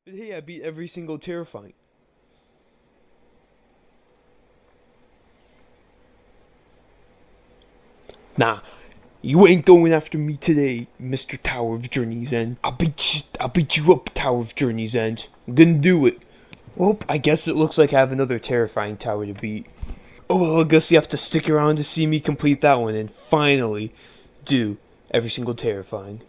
But hey, I beat every single terrifying. Nah, you ain't going after me today, Mr. Tower of Journey's End. I'll beat you up, Tower of Journey's End. I'm gonna do it. Well, I guess it looks like I have another terrifying tower to beat. Oh well, I guess you have to stick around to see me complete that one and finally do every single terrifying.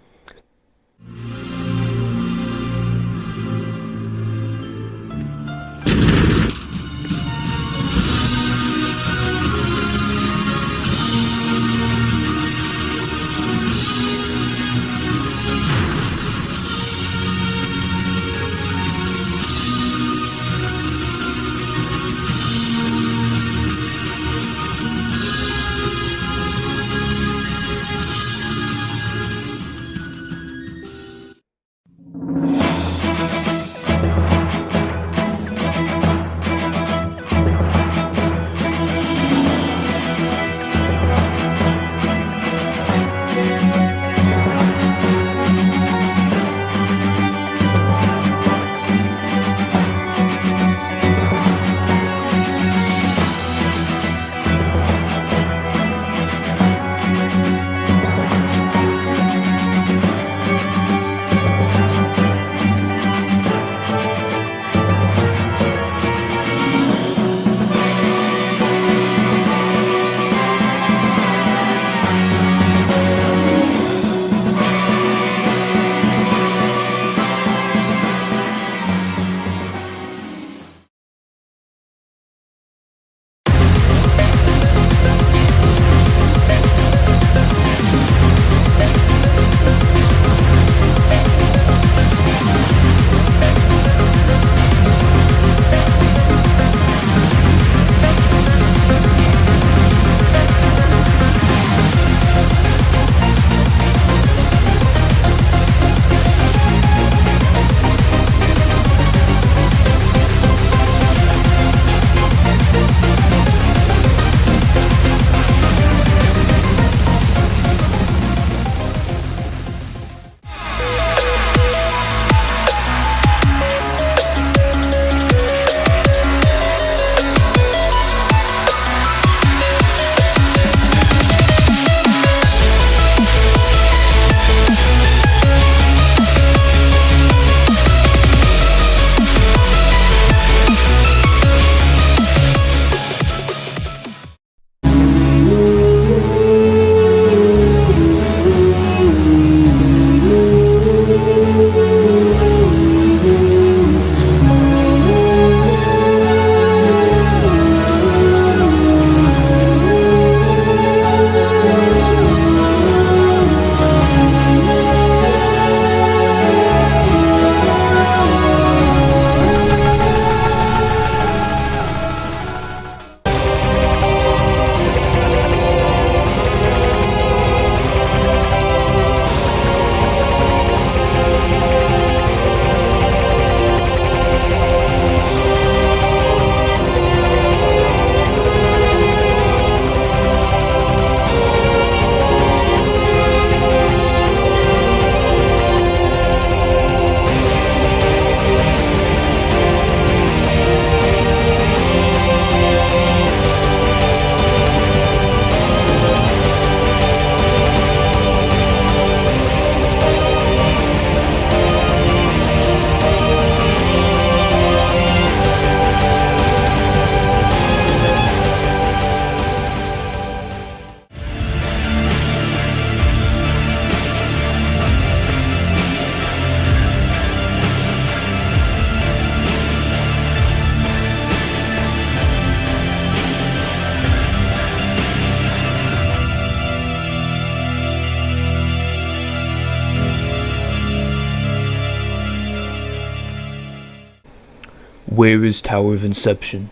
Where is Tower of Inception?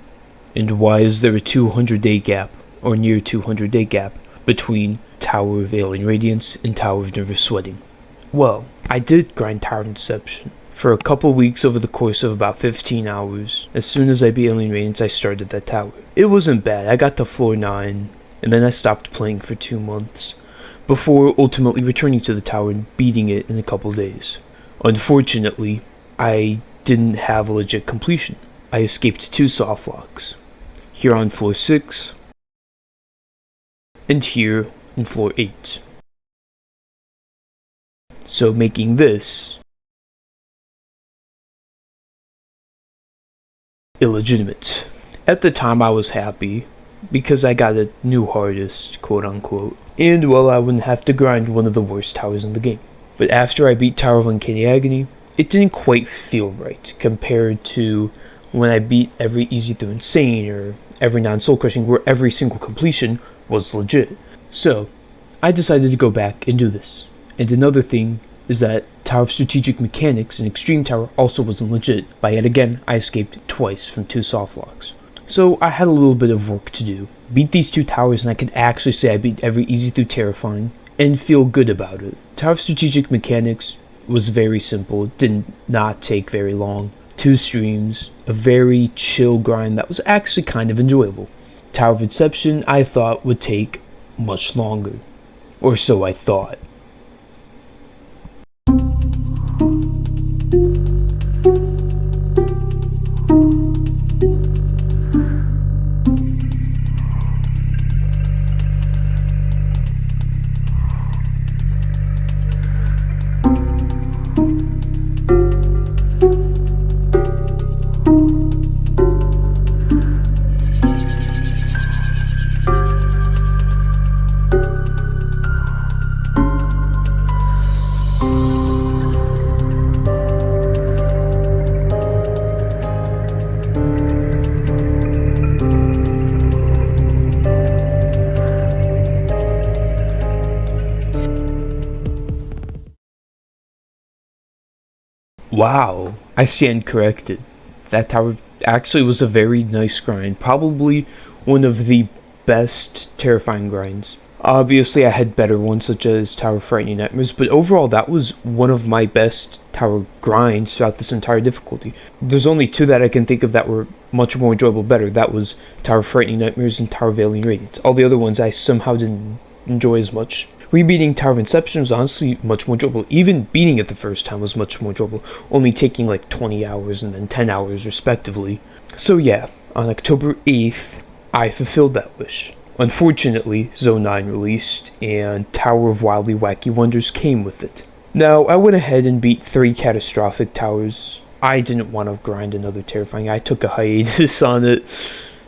And why is there a 200-day gap, or near 200-day gap, between Tower of Alien Radiance and Tower of Nervous Sweating? Well, I did grind Tower of Inception for a couple weeks over the course of about 15 hours. As soon as I beat Alien Radiance, I started that tower. It wasn't bad. I got to floor 9, and then I stopped playing for 2 months, before ultimately returning to the tower and beating it in a couple days. Unfortunately, I didn't have a legit completion. I escaped 2 soft locks. Here on floor 6, and here in floor 8. So making this illegitimate. At the time I was happy, because I got a new hardest, quote unquote, and well, I wouldn't have to grind one of the worst towers in the game. But after I beat Tower of Uncanny Agony, it didn't quite feel right compared to when I beat every Easy Through Insane or every non-soul crushing where every single completion was legit. So, I decided to go back and do this. And another thing is that Tower of Strategic Mechanics and Extreme Tower also wasn't legit, but yet again I escaped twice from 2 soft locks. So I had a little bit of work to do. Beat these 2 towers and I could actually say I beat every Easy Through Terrifying and feel good about it. Tower of Strategic Mechanics was very simple, it did not take very long. 2 streams, a very chill grind that was actually kind of enjoyable. Tower of Inception I thought would take much longer, or so I thought. Wow, I stand corrected. That tower actually was a very nice grind, probably one of the best terrifying grinds. Obviously I had better ones such as Tower of Frightening Nightmares, but overall that was one of my best tower grinds throughout this entire difficulty. There's only 2 that I can think of that were much more enjoyable better. That was Tower of Frightening Nightmares and Tower of Alien Radiance. All the other ones I somehow didn't enjoy as much. Rebeating Tower of Inception was honestly much more enjoyable. Even beating it the first time was much more enjoyable, only taking like 20 hours and then 10 hours respectively. So yeah, on October 8th, I fulfilled that wish. Unfortunately, Zone 9 released, and Tower of Wildly Wacky Wonders came with it. Now, I went ahead and beat 3 catastrophic towers. I didn't want to grind another terrifying. I took a hiatus on it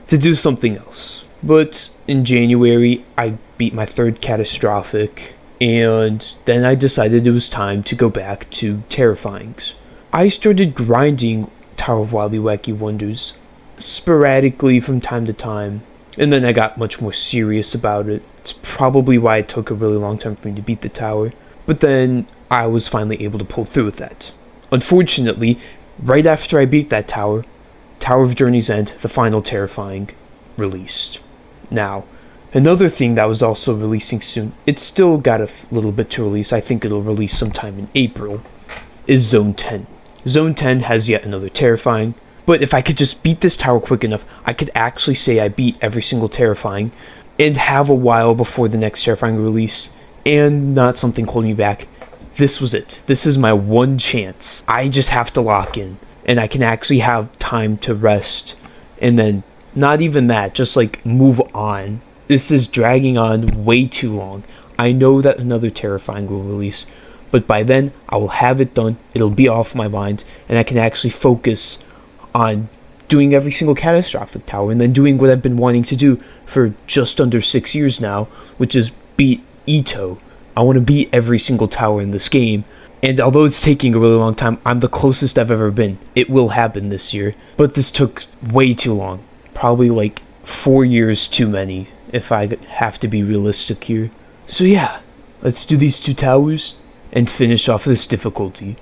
to do something else. But in January, I beat my 3rd catastrophic, and then I decided it was time to go back to terrifyings. I started grinding Tower of Wildly Wacky Wonders sporadically from time to time, and then I got much more serious about it. It's probably why it took a really long time for me to beat the tower, but then I was finally able to pull through with that. Unfortunately, right after I beat that tower, Tower of Journey's End, the final terrifying, released. Now, another thing that was also releasing soon, it's still got a little bit to release, I think it'll release sometime in April, is Zone 10. Zone 10 has yet another terrifying, but if I could just beat this tower quick enough, I could actually say I beat every single terrifying, and have a while before the next terrifying release, and not something holding me back. This was it. This is my one chance. I just have to lock in, and I can actually have time to rest, and then not even that, just like move on. This is dragging on way too long. I know that another terrifying will release, but by then I will have it done, it'll be off my mind, and I can actually focus on doing every single catastrophic tower, and then doing what I've been wanting to do for just under 6 years now, which is beat EToH. I want to beat every single tower in this game, and although it's taking a really long time, I'm the closest I've ever been. It will happen this year, but this took way too long. Probably like 4 years too many, if I have to be realistic here. So yeah, let's do these 2 towers and finish off this difficulty.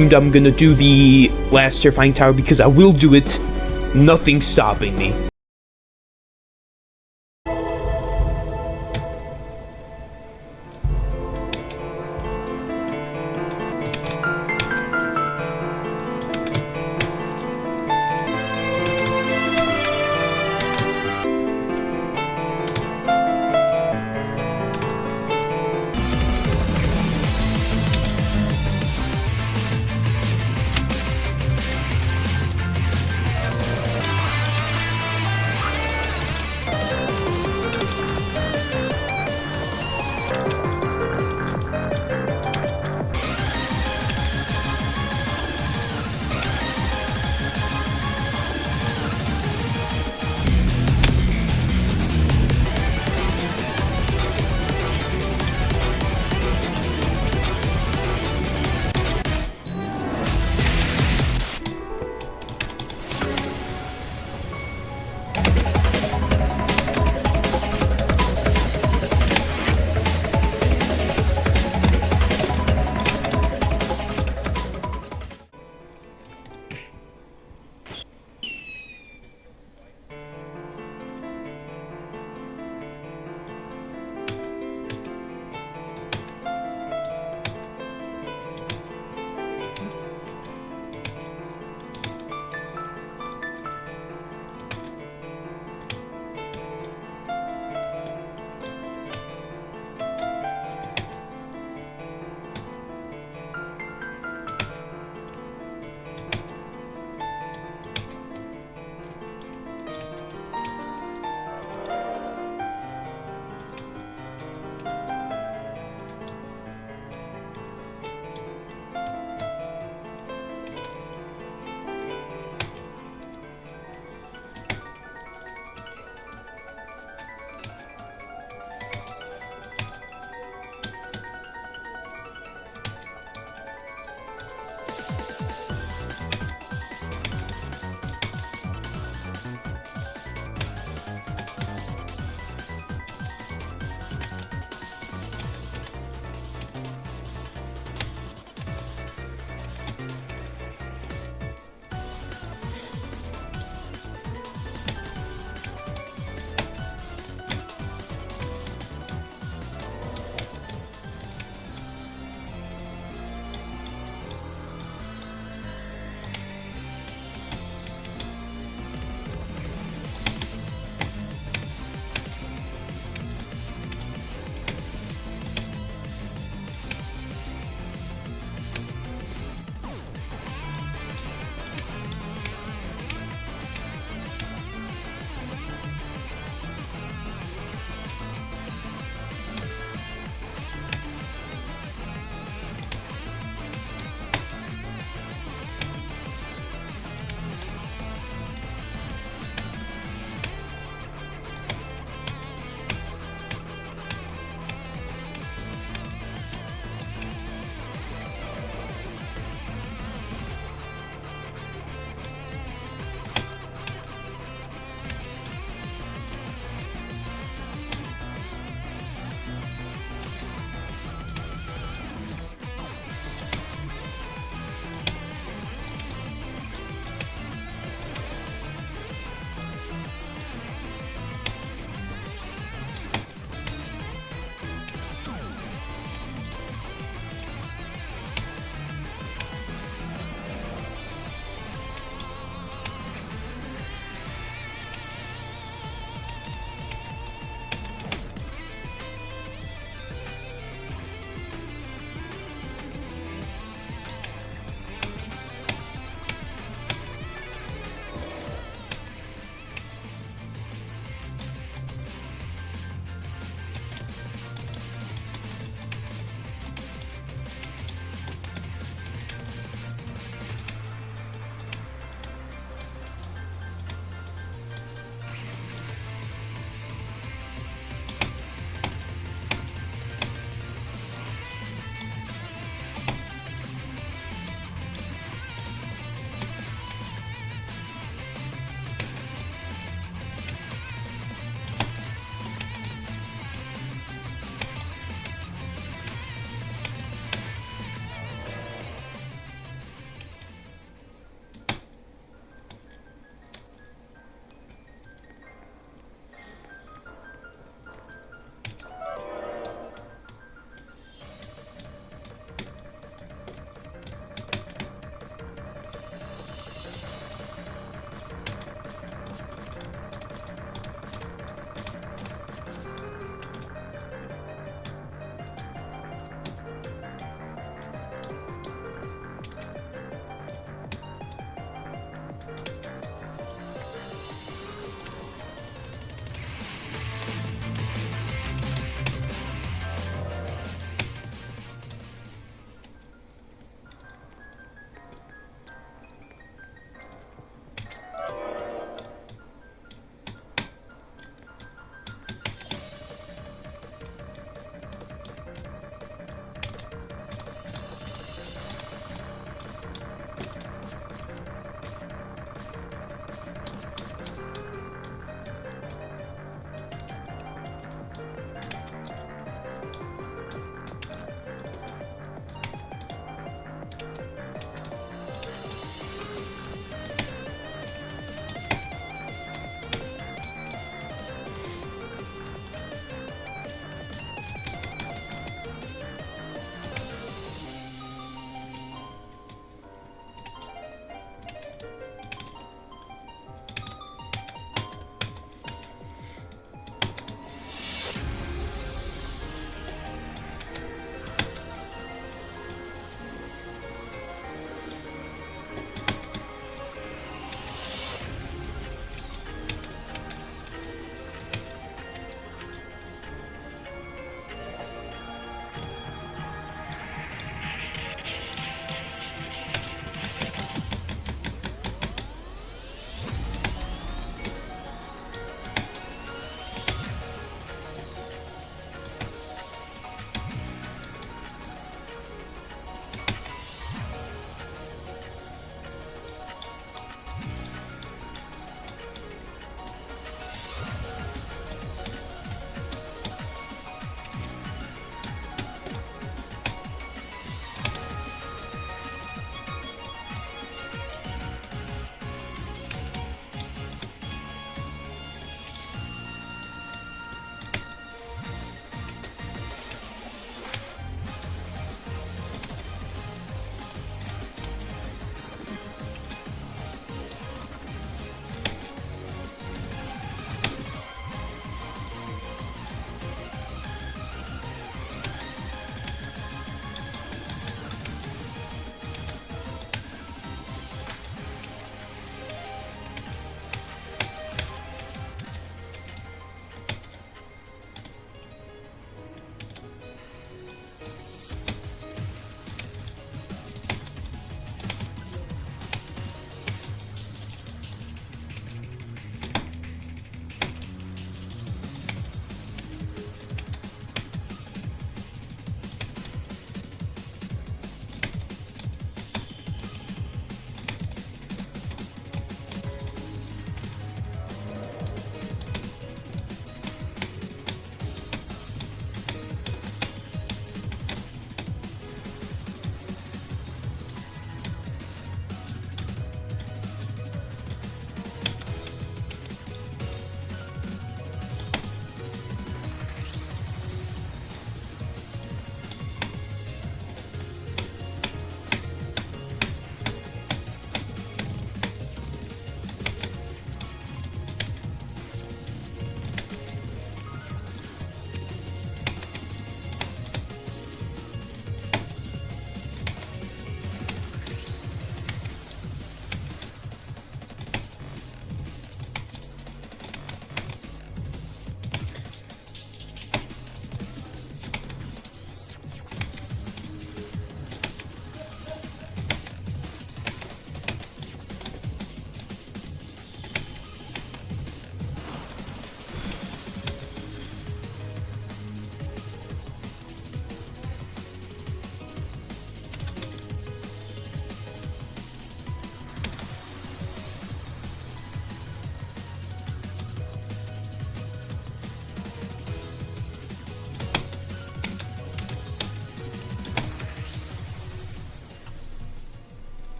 assumed I'm gonna do the last terrifying tower because I will do it. Nothing's stopping me.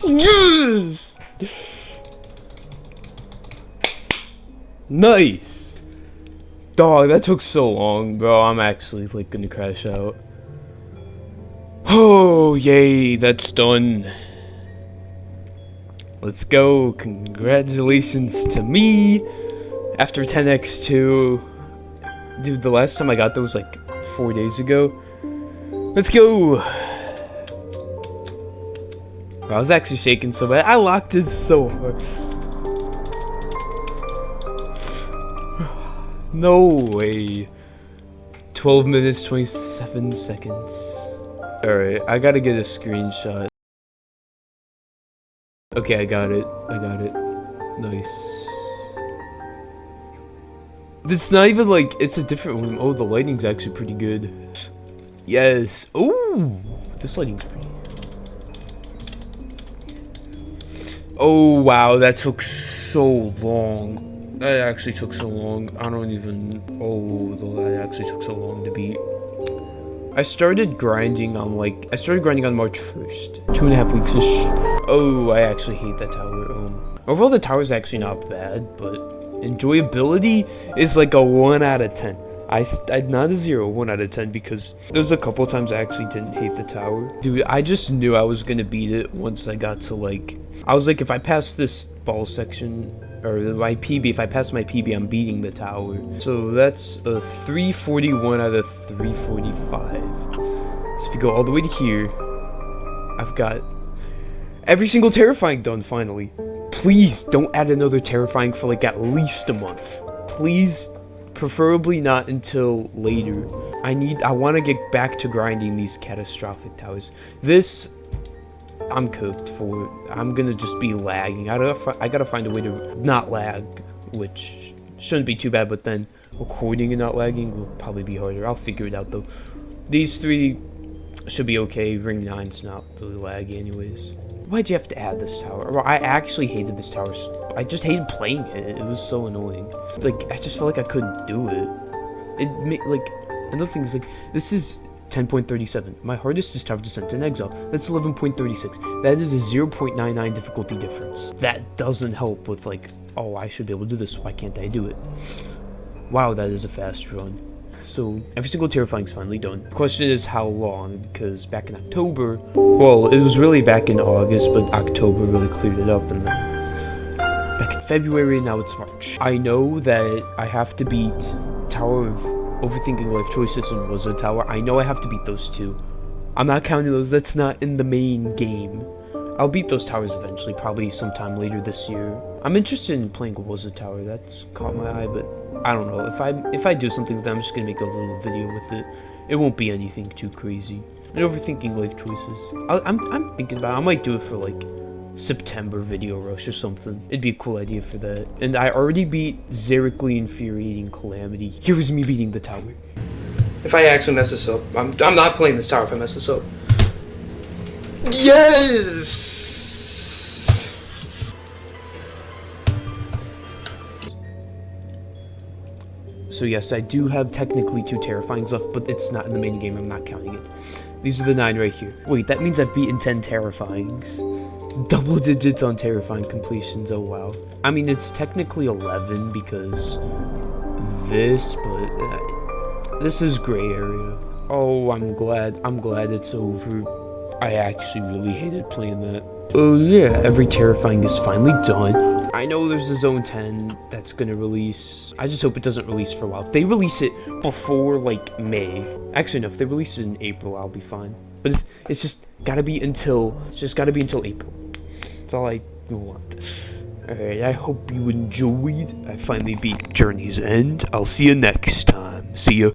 Yes! Nice! Dog, that took so long, bro. I'm actually, like, gonna crash out. Oh, yay, that's done. Let's go. Congratulations to me. After 10x2. Dude, the last time I got those, like, 4 days ago. Let's go. Bro, I was actually shaking so bad. I locked it so hard. No way. 12 minutes, 27 seconds. Alright, I gotta get a screenshot. Okay, I got it. Nice. It's not even like, it's a different room. Oh, the lighting's actually pretty good. Yes. Ooh, this lighting's pretty. Oh, wow, that took so long. That actually took so long. I don't even... Oh, that actually took so long to beat. I started grinding on March 1st. 2.5 weeks-ish. Oh, I actually hate that tower. Overall, the tower's actually not bad, but enjoyability is like a 1 out of 10. Not a 0, 1 out of 10, because there's a couple times I actually didn't hate the tower. Dude, I just knew I was gonna beat it once I got to, like... I was like, if I pass this ball section, or my PB, if I pass my PB, I'm beating the tower. So that's a 341 out of 345. So if you go all the way to here, I've got every single terrifying done, finally. Please don't add another terrifying for like at least a month. Please, preferably not until later. I want to get back to grinding these catastrophic towers. This, I'm cooked for. I'm gonna just be lagging. I gotta find a way to not lag, which shouldn't be too bad, but then recording and not lagging will probably be harder. I'll figure it out though. These 3 should be okay. Ring 9's not really laggy anyways. Why'd you have to add this tower? Well, I actually hated this tower. I just hated playing it. It was so annoying. Like, I just felt like I couldn't do it. Like, another thing is, like, this is 10.37. My hardest is Tower Descent in Exile. That's 11.36. That is a 0.99 difficulty difference. That doesn't help with, like, oh, I should be able to do this. Why can't I do it? Wow, that is a fast run. So, every single terrifying's finally done. The question is how long, because back in October, well, it was really back in August, but October really cleared it up, and then back in February, now it's March. I know that I have to beat Tower of Overthinking Life Choices and Wizard Tower. I know I have to beat those 2. I'm not counting those, that's not in the main game. I'll beat those towers eventually, probably sometime later this year. I'm interested in playing Wizard Tower, that's caught my eye, but I don't know. If I do something with that, I'm just gonna make a little video with it. It won't be anything too crazy. And Overthinking Life Choices. I'm thinking about it. I might do it for like September video rush or something. It'd be a cool idea for that. And I already beat Zerically Infuriating Calamity. Here's me beating the tower. If I actually mess this up, I'm not playing this tower if I mess this up. Yes! So yes, I do have technically 2 terrifyings left, but it's not in the main game. I'm not counting it. These are the 9 right here. Wait, that means I've beaten 10 terrifyings. Double digits on terrifying completions. Oh wow. I mean, it's technically 11 because this, but this is gray area. Oh, I'm glad it's over. I actually really hated playing that. Oh yeah, every terrifying is finally done. I know there's a Zone 10 that's gonna release. I just hope it doesn't release for a while. If they release it before like May, actually no, if they release it in April, I'll be fine. But it's just gotta be until April. That's all I want. Alright, I hope you enjoyed. I finally beat Journey's End. I'll see you next time. See ya.